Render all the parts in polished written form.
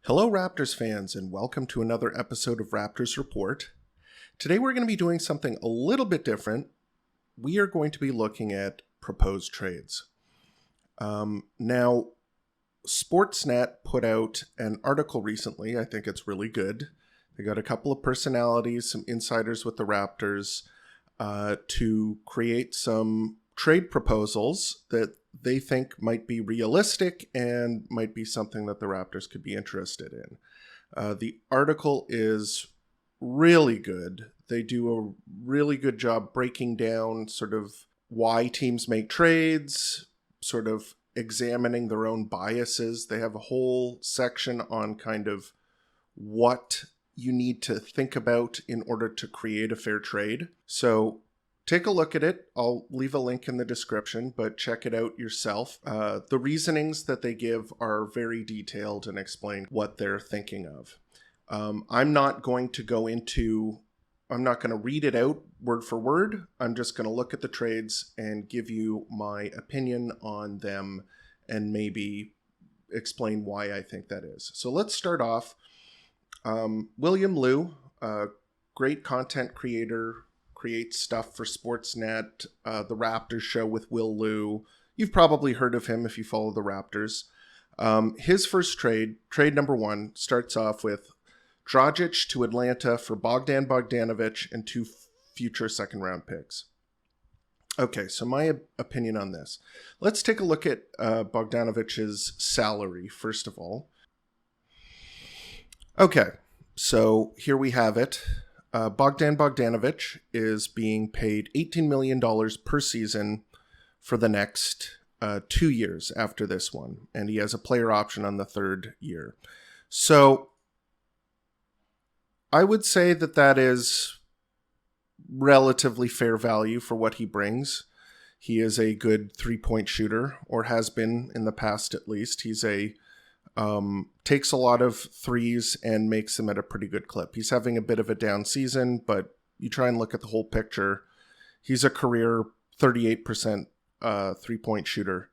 Hello, Raptors fans, and welcome to another episode of Raptors Report. Today we're going to be doing something a little bit different. We are going to be looking at proposed trades. Now, Sportsnet put out an article recently. I think it's really good. They got a couple of personalities, some insiders with the Raptors, to create some trade proposals that they think might be realistic and might be something that the Raptors could be interested in. The article is really good. They do a really good job breaking down sort of why teams make trades, sort of examining their own biases. They have a whole section on kind of what you need to think about in order to create a fair trade. So take a look at it. I'll leave a link in the description, but check it out yourself. The reasonings that they give are very detailed and explain what they're thinking of. I'm not going to read it out word for word. I'm just going to look at the trades and give you my opinion on them and maybe explain why I think that is. So let's start off. William Liu, a great content creator, creates stuff for Sportsnet, the Raptors show with Will Liu. You've probably heard of him if you follow the Raptors. His first trade number one, starts off with Dragic to Atlanta for Bogdan Bogdanovich and 2 future second-round picks. Okay, so my opinion on this. Let's take a look at Bogdanovich's salary, first of all. Okay, so here we have it. Bogdan Bogdanovich is being paid $18 million per season for the next 2 years after this one. And he has a player option on the 3rd year. So I would say that is relatively fair value for what he brings. He is a good 3-point shooter, or has been in the past at least. He's takes a lot of threes and makes them at a pretty good clip. He's having a bit of a down season, but you try and look at the whole picture. He's a career 38% 3-point shooter.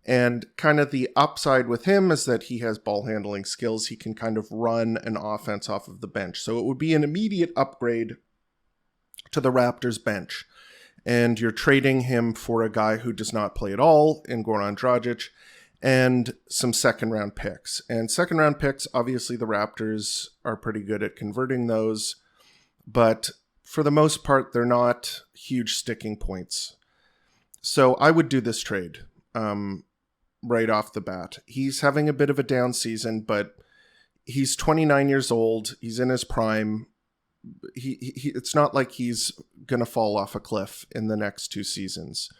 And kind of the upside with him is that he has ball handling skills. He can kind of run an offense off of the bench. So it would be an immediate upgrade to the Raptors bench. And you're trading him for a guy who does not play at all in Goran Dragic, and some second-round picks. And second-round picks, obviously the Raptors are pretty good at converting those, but for the most part, they're not huge sticking points. So I would do this trade right off the bat. He's having a bit of a down season, but he's 29 years old. He's in his prime. It's not like he's going to fall off a cliff in the next 2 seasons.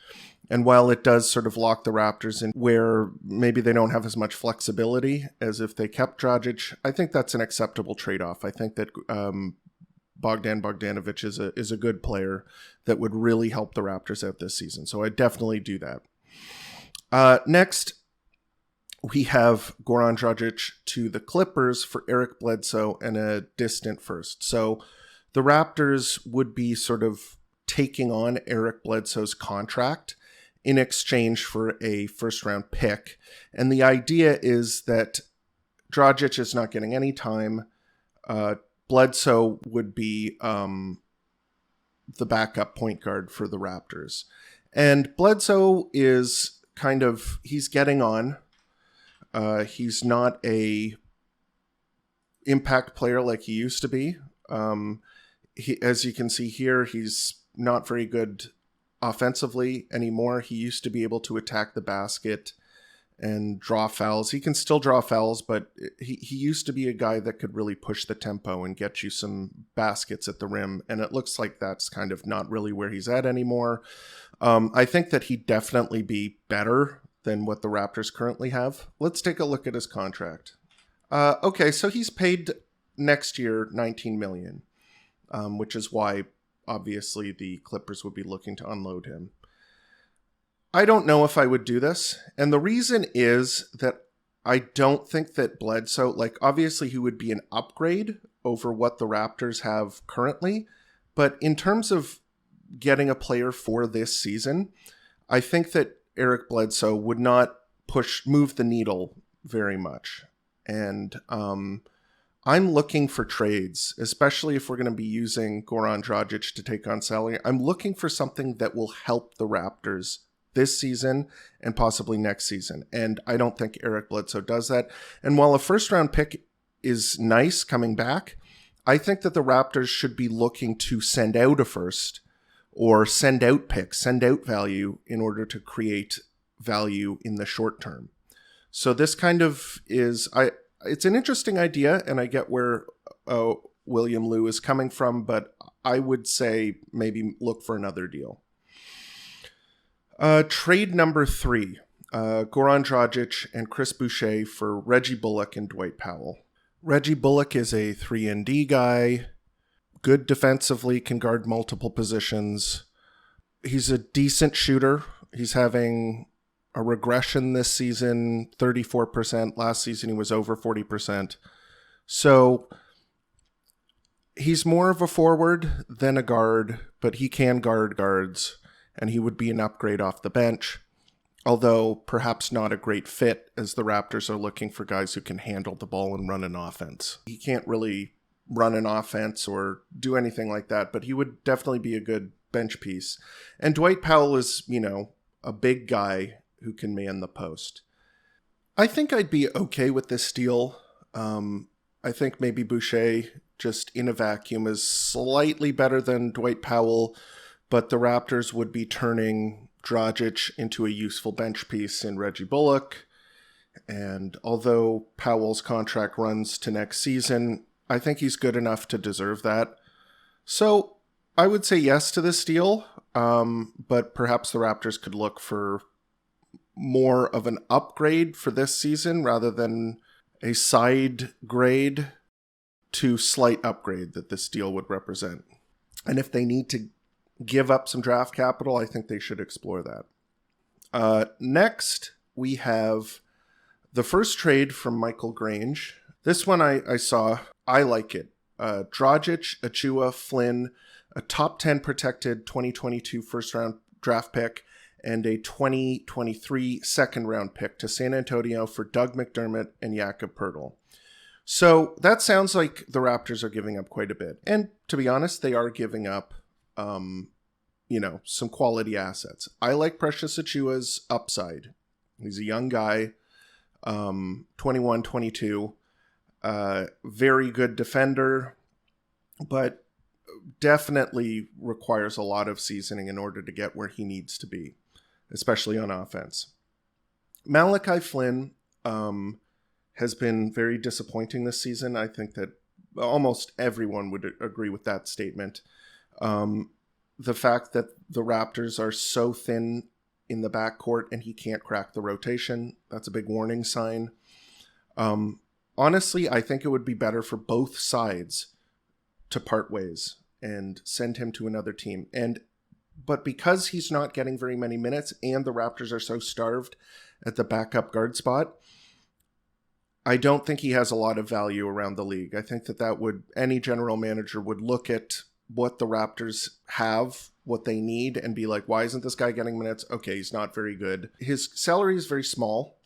And while it does sort of lock the Raptors in where maybe they don't have as much flexibility as if they kept Dragic, I think that's an acceptable trade-off. I think that Bogdan Bogdanovich is a good player that would really help the Raptors out this season. So I definitely do that. Next, we have Goran Dragic to the Clippers for Eric Bledsoe and a distant first. So the Raptors would be sort of taking on Eric Bledsoe's contract in exchange for a first-round pick. And the idea is that Dragic is not getting any time. Bledsoe would be the backup point guard for the Raptors. And Bledsoe is he's getting on. He's not a impact player like he used to be. As you can see here, he's not very good offensively anymore. He used to be able to attack the basket and draw fouls. He can still draw fouls, but he used to be a guy that could really push the tempo and get you some baskets at the rim. And it looks like that's kind of not really where he's at anymore. I think that he'd definitely be better than what the Raptors currently have. Let's take a look at his contract. Okay, so he's paid next year $19 million, which is why obviously the Clippers would be looking to unload him. I don't know if I would do this, and the reason is that I don't think that Bledsoe, obviously he would be an upgrade over what the Raptors have currently, but in terms of getting a player for this season, I think that Eric Bledsoe would not move the needle very much. And I'm looking for trades, especially if we're going to be using Goran Dragic to take on salary. I'm looking for something that will help the Raptors this season and possibly next season. And I don't think Eric Bledsoe does that. And while a first-round pick is nice coming back, I think that the Raptors should be looking to send out a first or send out picks, send out value in order to create value in the short term. So this kind of is, it's an interesting idea, and I get where William Liu is coming from, but I would say maybe look for another deal. Trade number 3, Goran Dragic and Chris Boucher for Reggie Bullock and Dwight Powell. Reggie Bullock is a 3-and-D guy, good defensively, can guard multiple positions. He's a decent shooter. He's having a regression this season, 34%. Last season, he was over 40%. So he's more of a forward than a guard, but he can guard guards, and he would be an upgrade off the bench, although perhaps not a great fit as the Raptors are looking for guys who can handle the ball and run an offense. He can't really run an offense or do anything like that, but he would definitely be a good bench piece. And Dwight Powell is, a big guy who can man the post. I think I'd be okay with this deal. I think maybe Boucher, just in a vacuum, is slightly better than Dwight Powell, but the Raptors would be turning Dragic into a useful bench piece in Reggie Bullock. And although Powell's contract runs to next season, I think he's good enough to deserve that. So I would say yes to this deal, but perhaps the Raptors could look for more of an upgrade for this season rather than a side grade to slight upgrade that this deal would represent. And if they need to give up some draft capital, I think they should explore that. Next, we have the first trade from Michael Grange. This one I saw. I like it. Dragic, Achua, Flynn, a top 10 protected 2022 first-round draft pick, and a 2023 second-round pick to San Antonio for Doug McDermott and Jakob Poeltl. So that sounds like the Raptors are giving up quite a bit. And to be honest, they are giving up some quality assets. I like Precious Achua's upside. He's a young guy, 21, 22, very good defender, but definitely requires a lot of seasoning in order to get where he needs to be, especially on offense. Malachi Flynn has been very disappointing this season. I think that almost everyone would agree with that statement. The fact that the Raptors are so thin in the backcourt and he can't crack the rotation, that's a big warning sign. Honestly, I think it would be better for both sides to part ways and send him to another team. But because he's not getting very many minutes and the Raptors are so starved at the backup guard spot, I don't think he has a lot of value around the league. I think that any general manager would look at what the Raptors have, what they need, and be like, why isn't this guy getting minutes? Okay, he's not very good. His salary is very small.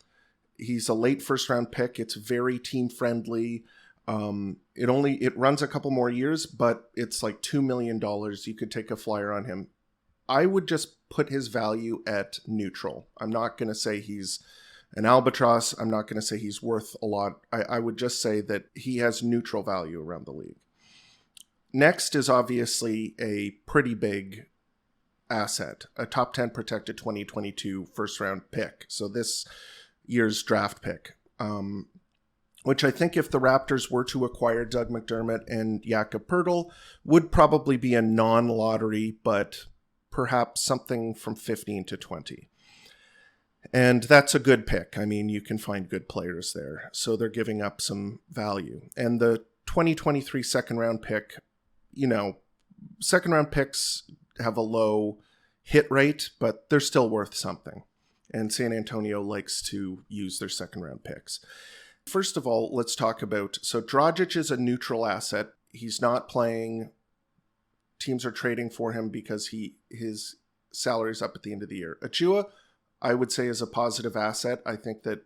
He's a late first-round pick. It's very team-friendly. It runs a couple more years, but it's like $2 million. You could take a flyer on him. I would just put his value at neutral. I'm not going to say he's an albatross. I'm not going to say he's worth a lot. I would just say that he has neutral value around the league. Next is obviously a pretty big asset, a top 10 protected 2022 first-round pick. So this year's draft pick, which I think if the Raptors were to acquire Doug McDermott and Jakob Poeltl, would probably be a non-lottery, but perhaps something from 15 to 20. And that's a good pick. I mean, you can find good players there. So they're giving up some value. And the 2023 second-round pick, second-round picks have a low hit rate, but they're still worth something. And San Antonio likes to use their second-round picks. First of all, let's talk about, so Dragic is a neutral asset. He's not playing. Teams are trading for him because his salary's up at the end of the year. Achua, I would say is a positive asset. I think that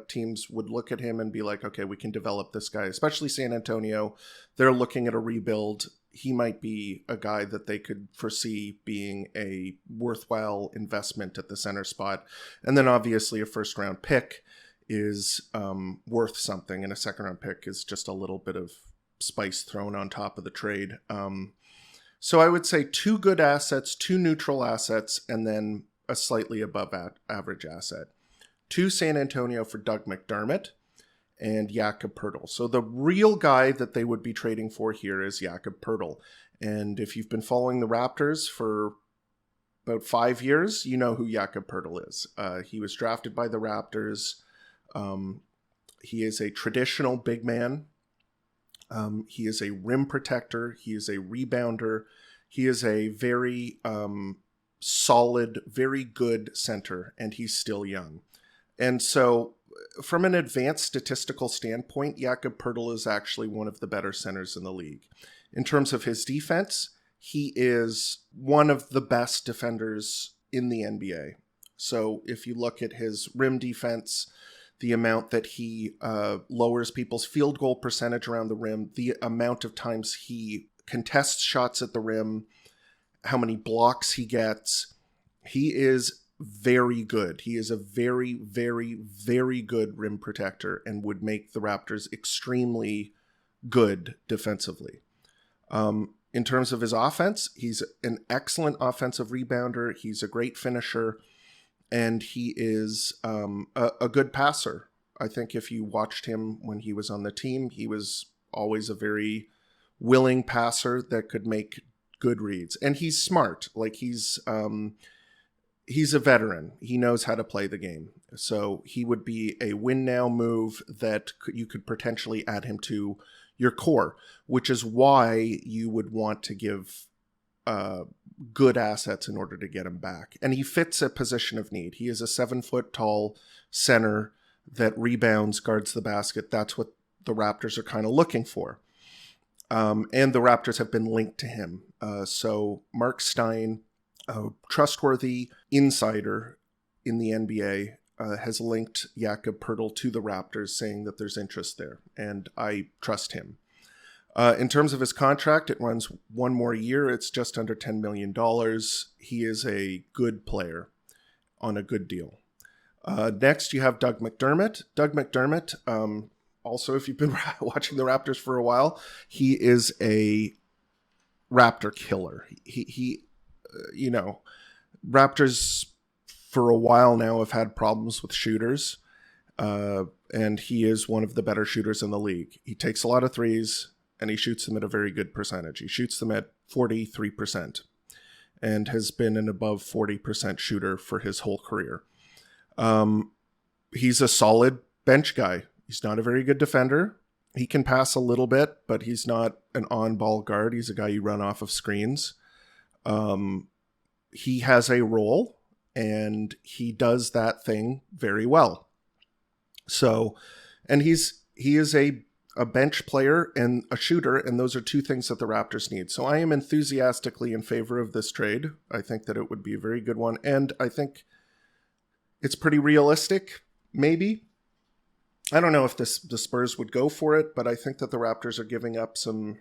teams would look at him and be like, okay, we can develop this guy, especially San Antonio. They're looking at a rebuild. He might be a guy that they could foresee being a worthwhile investment at the center spot. And then obviously a first round pick is worth something, and a second round pick is just a little bit of spice thrown on top of the trade. So I would say 2 good assets, 2 neutral assets, and then a slightly above average asset. 2 San Antonio for Doug McDermott and Jakob Poeltl. So the real guy that they would be trading for here is Jakob Poeltl. And if you've been following the Raptors for about 5 years, you know who Jakob Poeltl is. He was drafted by the Raptors. He is a traditional big man. He is a rim protector. He is a rebounder. He is a very solid, very good center, and he's still young. And so from an advanced statistical standpoint, Jakob Poeltl is actually one of the better centers in the league. In terms of his defense, he is one of the best defenders in the NBA. So if you look at his rim defense, the amount that he lowers people's field goal percentage around the rim, the amount of times he contests shots at the rim, how many blocks he gets, he is very good. He is a very, very, very good rim protector and would make the Raptors extremely good defensively. In terms of his offense, he's an excellent offensive rebounder. He's a great finisher. And he is a good passer. I think if you watched him when he was on the team, he was always a very willing passer that could make good reads. And he's smart. Like he's a veteran. He knows how to play the game. So he would be a win now move that you could potentially add him to your core, which is why you would want to give good assets in order to get him back. And he fits a position of need. He is a 7-foot tall center that rebounds, guards the basket. That's what the Raptors are kind of looking for. And the Raptors have been linked to him. So Mark Stein, a trustworthy insider in the NBA, has linked Jakob Poeltl to the Raptors, saying that there's interest there. And I trust him. In terms of his contract, it runs 1 more year. It's just under $10 million. He is a good player on a good deal. Next, you have Doug McDermott. Doug McDermott, also, if you've been watching the Raptors for a while, he is a Raptor killer. He Raptors for a while now have had problems with shooters, and he is one of the better shooters in the league. He takes a lot of threes, and he shoots them at a very good percentage. He shoots them at 43% and has been an above 40% shooter for his whole career. He's a solid bench guy. He's not a very good defender. He can pass a little bit, but he's not an on-ball guard. He's a guy you run off of screens. He has a role, and he does that thing very well. So, and he is a bench player and a shooter, and those are 2 things that the Raptors need. So I am enthusiastically in favor of this trade. I think that it would be a very good one, and I think it's pretty realistic, maybe. I don't know if the Spurs would go for it, but I think that the Raptors are giving up some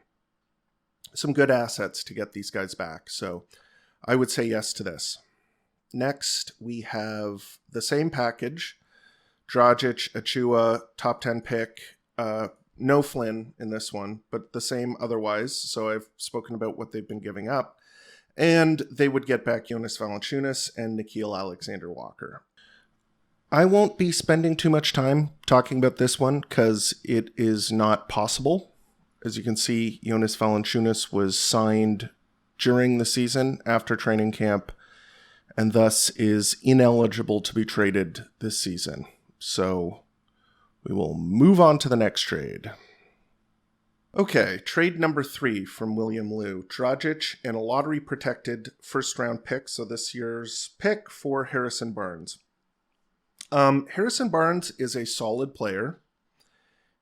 good assets to get these guys back. So I would say yes to this. Next, we have the same package. Dragic, Achua, top 10 pick. No Flynn in this one, but the same otherwise. So I've spoken about what they've been giving up. And they would get back Jonas Valanciunas and Nickeil Alexander-Walker. I won't be spending too much time talking about this one because it is not possible. As you can see, Jonas Valanciunas was signed during the season after training camp and thus is ineligible to be traded this season. So we will move on to the next trade. Okay, trade number 3 from William Liu. Dragic and a lottery-protected first-round pick, so this year's pick for Harrison Barnes. Harrison Barnes is a solid player.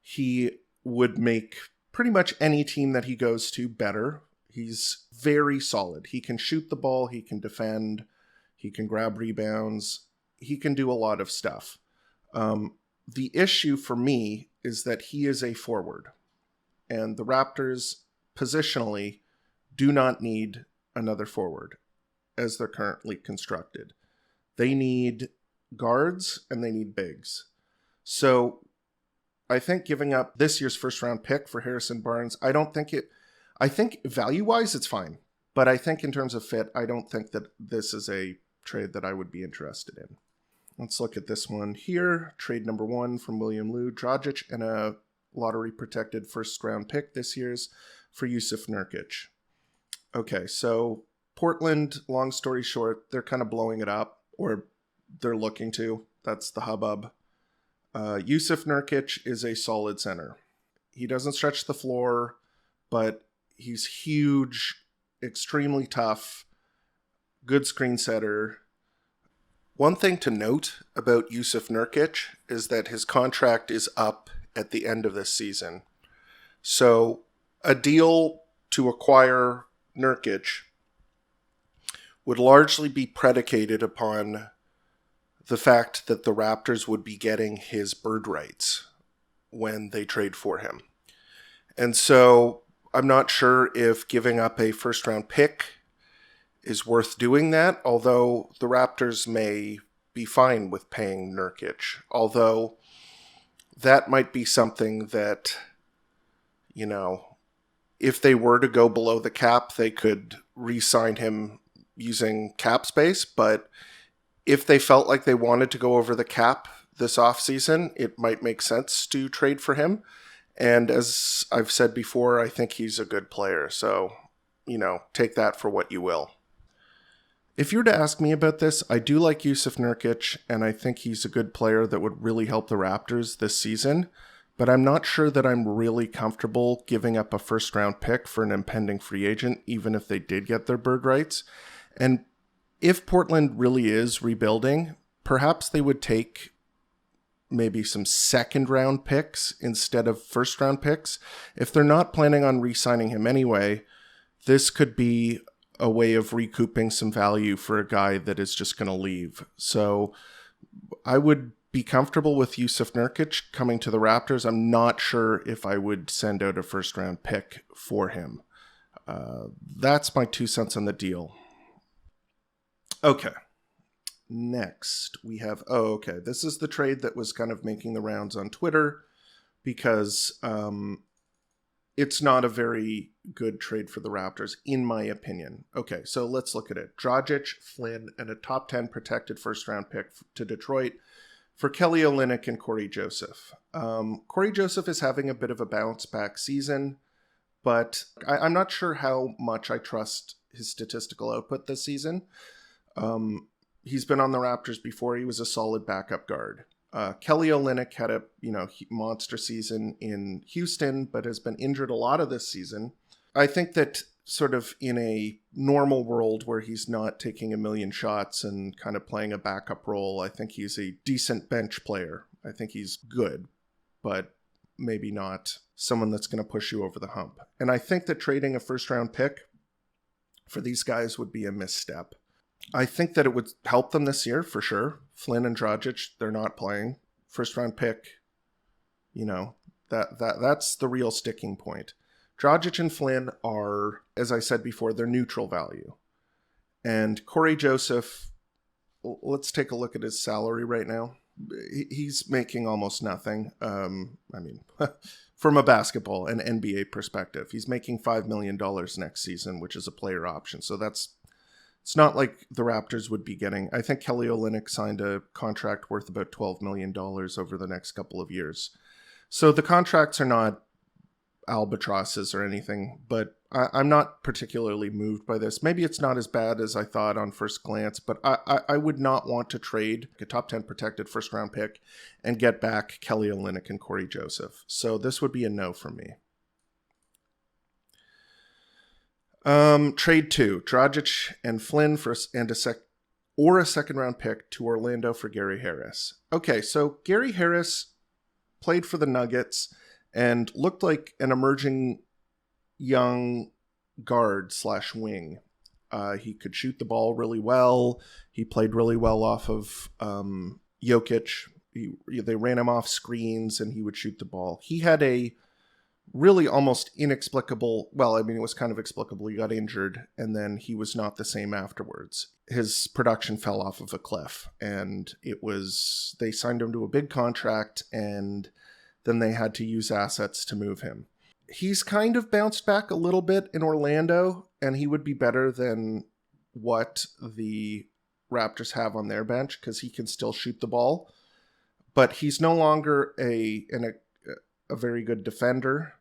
He would make pretty much any team that he goes to better. He's very solid. He can shoot the ball. He can defend. He can grab rebounds. he can do a lot of stuff. The issue for me is that he is a forward, and the Raptors positionally do not need another forward as they're currently constructed. They need guards and they need bigs. So I think giving up this year's first round pick for Harrison Barnes, I think value-wise it's fine. But I think in terms of fit, I don't think that this is a trade that I would be interested in. Let's look at this one here. Trade number 1 from William Lou, Dragic, and a lottery-protected first-round pick this year's for Jusuf Nurkic. Okay, so Portland, long story short, they're kind of blowing it up, or they're looking to. That's the hubbub. Jusuf Nurkic is a solid center. He doesn't stretch the floor, but he's huge, extremely tough, good screen setter. One thing to note about Jusuf Nurkic is that his contract is up at the end of this season. So a deal to acquire Nurkic would largely be predicated upon the fact that the Raptors would be getting his bird rights when they trade for him. And so I'm not sure if giving up a first-round pick is worth doing that, although the Raptors may be fine with paying Nurkic. Although that might be something that, you know, if they were to go below the cap, they could re-sign him using cap space. But if they felt like they wanted to go over the cap this offseason, it might make sense to trade for him. And as I've said before, I think he's a good player. So, you know, take that for what you will. If you were to ask me about this, I do like Jusuf Nurkic, and I think he's a good player that would really help the Raptors this season. But I'm not sure that I'm really comfortable giving up a first-round pick for an impending free agent, even if they did get their bird rights. And if Portland really is rebuilding, perhaps they would take maybe some second-round picks instead of first-round picks. If they're not planning on re-signing him anyway, this could be a way of recouping some value for a guy that is just going to leave. So I would be comfortable with Jusuf Nurkic coming to the Raptors. I'm not sure if I would send out a first-round pick for him. That's my 2 cents on the deal. Okay. Next, we have... This is the trade that was kind of making the rounds on Twitter because it's not a very good trade for the Raptors, in my opinion. Okay, so let's look at it. Dragic, Flynn, and a top 10 protected first-round pick to Detroit for Kelly Olynyk and Cory Joseph. Cory Joseph is having a bit of a bounce-back season, but I'm not sure how much I trust his statistical output this season. He's been on the Raptors before. He was a solid backup guard. Kelly Olynyk had a monster season in Houston, but has been injured a lot of this season. I think that sort of in a normal world where he's not taking a million shots and kind of playing a backup role, I think he's a decent bench player. I think he's good, but maybe not someone that's going to push you over the hump. And I think that trading a first-round pick for these guys would be a misstep. I think that it would help them this year for sure. Flynn and Dragic, they're not playing. First round pick, that's the real sticking point. Dragic and Flynn are, as I said before, they're neutral value. And Cory Joseph, let's take a look at his salary right now. He's making almost nothing. From a basketball and NBA perspective, he's making $5 million next season, which is a player option. So it's not like the Raptors would be getting. I think Kelly Olynyk signed a contract worth about $12 million over the next couple of years. So the contracts are not albatrosses or anything, but I'm not particularly moved by this. Maybe it's not as bad as I thought on first glance, but I would not want to trade a top 10 protected first round pick and get back Kelly Olynyk and Cory Joseph. So this would be a no for me. Trade 2, Dragic and Flynn or a second round pick to Orlando for Gary Harris. Okay, so Gary Harris played for the Nuggets and looked like an emerging young guard / wing. He could shoot the ball really well. He played really well off of Jokic. They ran him off screens and he would shoot the ball. He had a really almost inexplicable, well, I mean, it was kind of explicable. He got injured and then he was not the same afterwards. His production fell off of a cliff, and they signed him to a big contract, and then they had to use assets to move him. He's kind of bounced back a little bit in Orlando, and he would be better than what the Raptors have on their bench because he can still shoot the ball. But he's no longer a very good defender,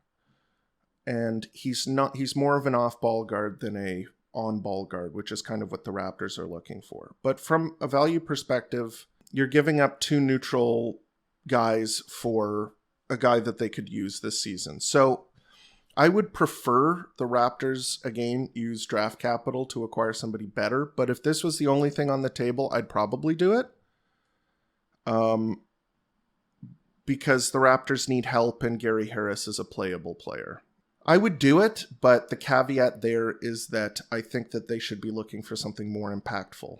and he's more of an off-ball guard than a on-ball guard, which is kind of what the Raptors are looking for. But from a value perspective, you're giving up two neutral guys for a guy that they could use this season. So I would prefer the Raptors, again, use draft capital to acquire somebody better. But if this was the only thing on the table, I'd probably do it. Because the Raptors need help and Gary Harris is a playable player. I would do it, but the caveat there is that I think that they should be looking for something more impactful.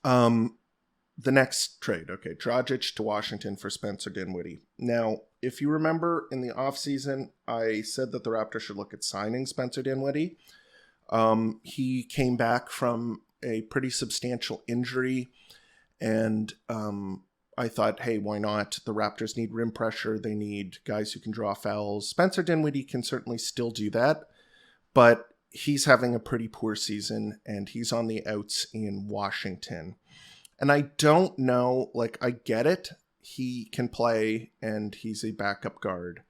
The next trade, Dragic to Washington for Spencer Dinwiddie. Now, if you remember in the offseason, I said that the Raptors should look at signing Spencer Dinwiddie. He came back from a pretty substantial injury, and I thought, hey, why not? The Raptors need rim pressure. They need guys who can draw fouls. Spencer Dinwiddie can certainly still do that, but he's having a pretty poor season, and he's on the outs in Washington. And I don't know, I get it. He can play, and he's a backup guard.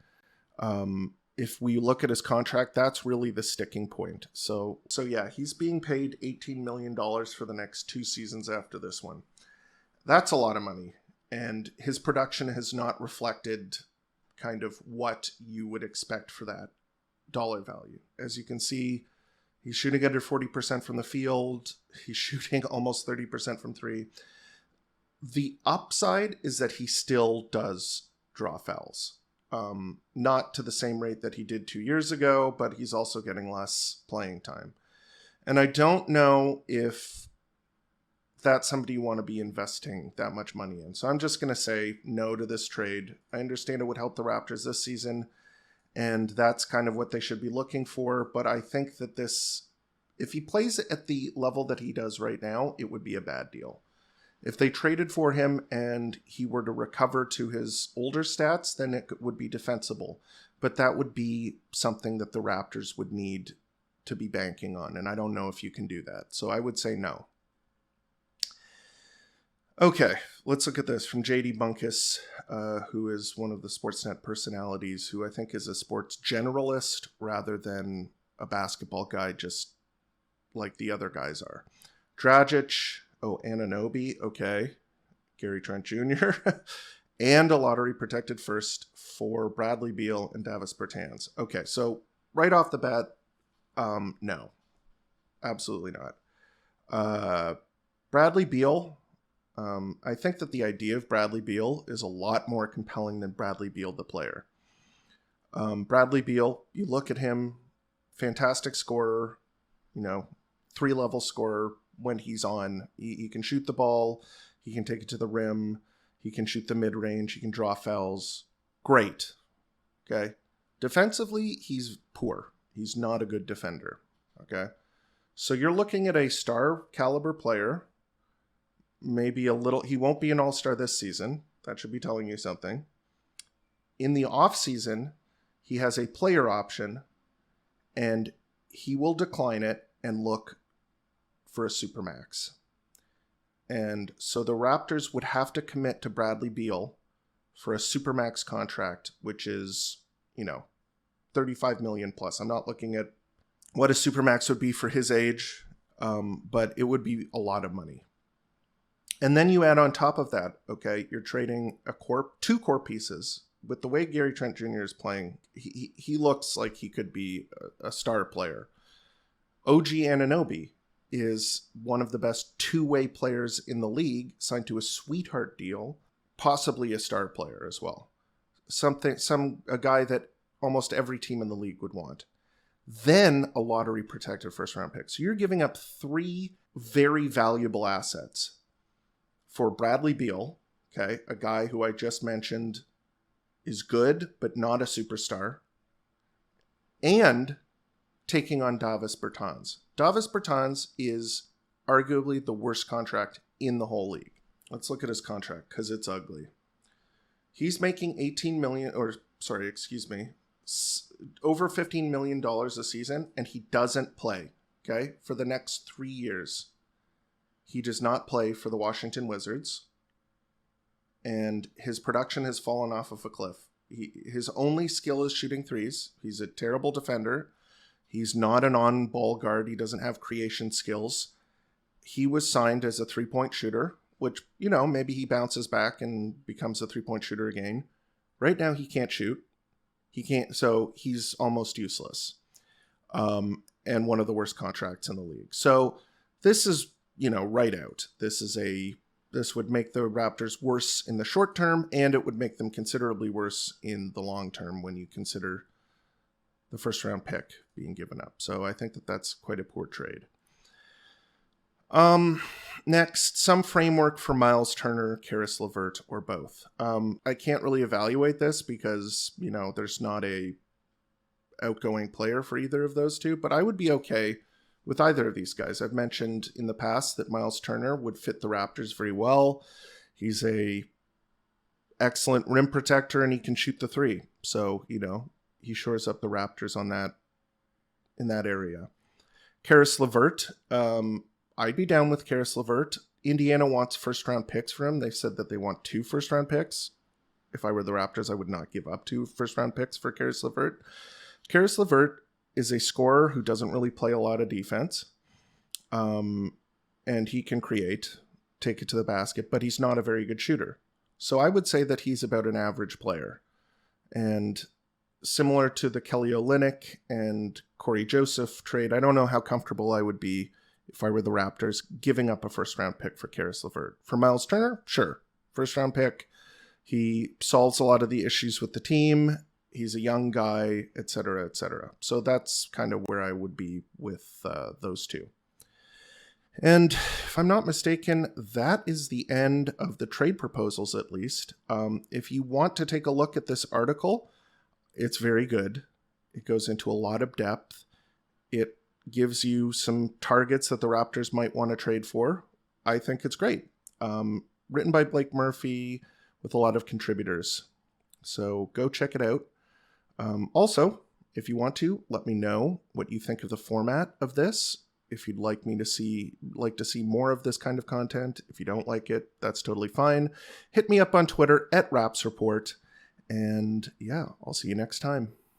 If we look at his contract, that's really the sticking point. So yeah, he's being paid $18 million for the next 2 seasons after this one. That's a lot of money. And his production has not reflected kind of what you would expect for that dollar value. As you can see, he's shooting under 40% from the field. He's shooting almost 30% from three. The upside is that he still does draw fouls. Not to the same rate that he did 2 years ago, but he's also getting less playing time. And I don't know if that's somebody you want to be investing that much money in. So I'm just going to say no to this trade. I understand it would help the Raptors this season, and that's kind of what they should be looking for. But I think that if he plays at the level that he does right now, it would be a bad deal. If they traded for him and he were to recover to his older stats, then it would be defensible. But that would be something that the Raptors would need to be banking on, and I don't know if you can do that. So I would say no. Okay, let's look at this from JD Bunkus, who is one of the Sportsnet personalities, who I think is a sports generalist rather than a basketball guy, just like the other guys are. Dragic, Anunoby, okay, Gary Trent Jr., and a lottery-protected first for Bradley Beal and Davis Bertans. Okay, so right off the bat, no, absolutely not. Bradley Beal... I think that the idea of Bradley Beal is a lot more compelling than Bradley Beal, the player. Bradley Beal, you look at him, fantastic scorer, 3-level scorer when he's on. He can shoot the ball. He can take it to the rim. He can shoot the mid-range. He can draw fouls. Great. Okay. Defensively, he's poor. He's not a good defender. Okay. So you're looking at a star caliber player. Maybe he won't be an all-star this season. That should be telling you something. In the off-season, he has a player option, and he will decline it and look for a supermax. And so the Raptors would have to commit to Bradley Beal for a supermax contract, which is, $35 million plus. I'm not looking at what a supermax would be for his age, but it would be a lot of money. And then you add on top of that, okay, you're trading two core pieces. With the way Gary Trent Jr. is playing, he looks like he could be a star player. OG Anunoby is one of the best two-way players in the league, signed to a sweetheart deal, possibly a star player as well. A guy that almost every team in the league would want. then a lottery protected first round pick. So you're giving up 3 very valuable assets for Bradley Beal, okay, a guy who I just mentioned is good, but not a superstar, and taking on Davis Bertans. Davis Bertans is arguably the worst contract in the whole league. Let's look at his contract because it's ugly. He's making over $15 million a season, and he doesn't play, okay, for the next 3 years. He does not play for the Washington Wizards, and his production has fallen off of a cliff. His only skill is shooting threes. He's a terrible defender. He's not an on-ball guard. He doesn't have creation skills. He was signed as a three-point shooter, which, maybe he bounces back and becomes a three-point shooter again. Right now, he can't shoot. He can't, so he's almost useless. And one of the worst contracts in the league. So this is, right out. This would make the Raptors worse in the short term, and it would make them considerably worse in the long term when you consider the first round pick being given up. So I think that that's quite a poor trade. Next, some framework for Miles Turner, Caris LeVert, or both. I can't really evaluate this because, there's not a outgoing player for either of those two, but I would be okay with either of these guys. I've mentioned in the past that Miles Turner would fit the Raptors very well. He's a excellent rim protector and he can shoot the three. So, he shores up the Raptors in that area. Caris LeVert, I'd be down with Caris LeVert. Indiana wants first round picks for him. They've said that they want 2 first round picks. If I were the Raptors, I would not give up 2 first round picks for Caris LeVert. Caris LeVert is a scorer who doesn't really play a lot of defense. And he can take it to the basket, but he's not a very good shooter. So I would say that he's about an average player. And similar to the Kelly Olynyk and Cory Joseph trade, I don't know how comfortable I would be if I were the Raptors giving up a first round pick for Caris LeVert. For Miles Turner, sure. First round pick. He solves a lot of the issues with the team. He's a young guy, et cetera, et cetera. So that's kind of where I would be with those two. And if I'm not mistaken, that is the end of the trade proposals, at least. If you want to take a look at this article, it's very good. It goes into a lot of depth. It gives you some targets that the Raptors might want to trade for. I think it's great. Written by Blake Murphy with a lot of contributors. So go check it out. Also, if you want to, let me know what you think of the format of this. If you'd like to see more of this kind of content. If you don't like it, that's totally fine. Hit me up on Twitter @Raptors Report. And yeah, I'll see you next time.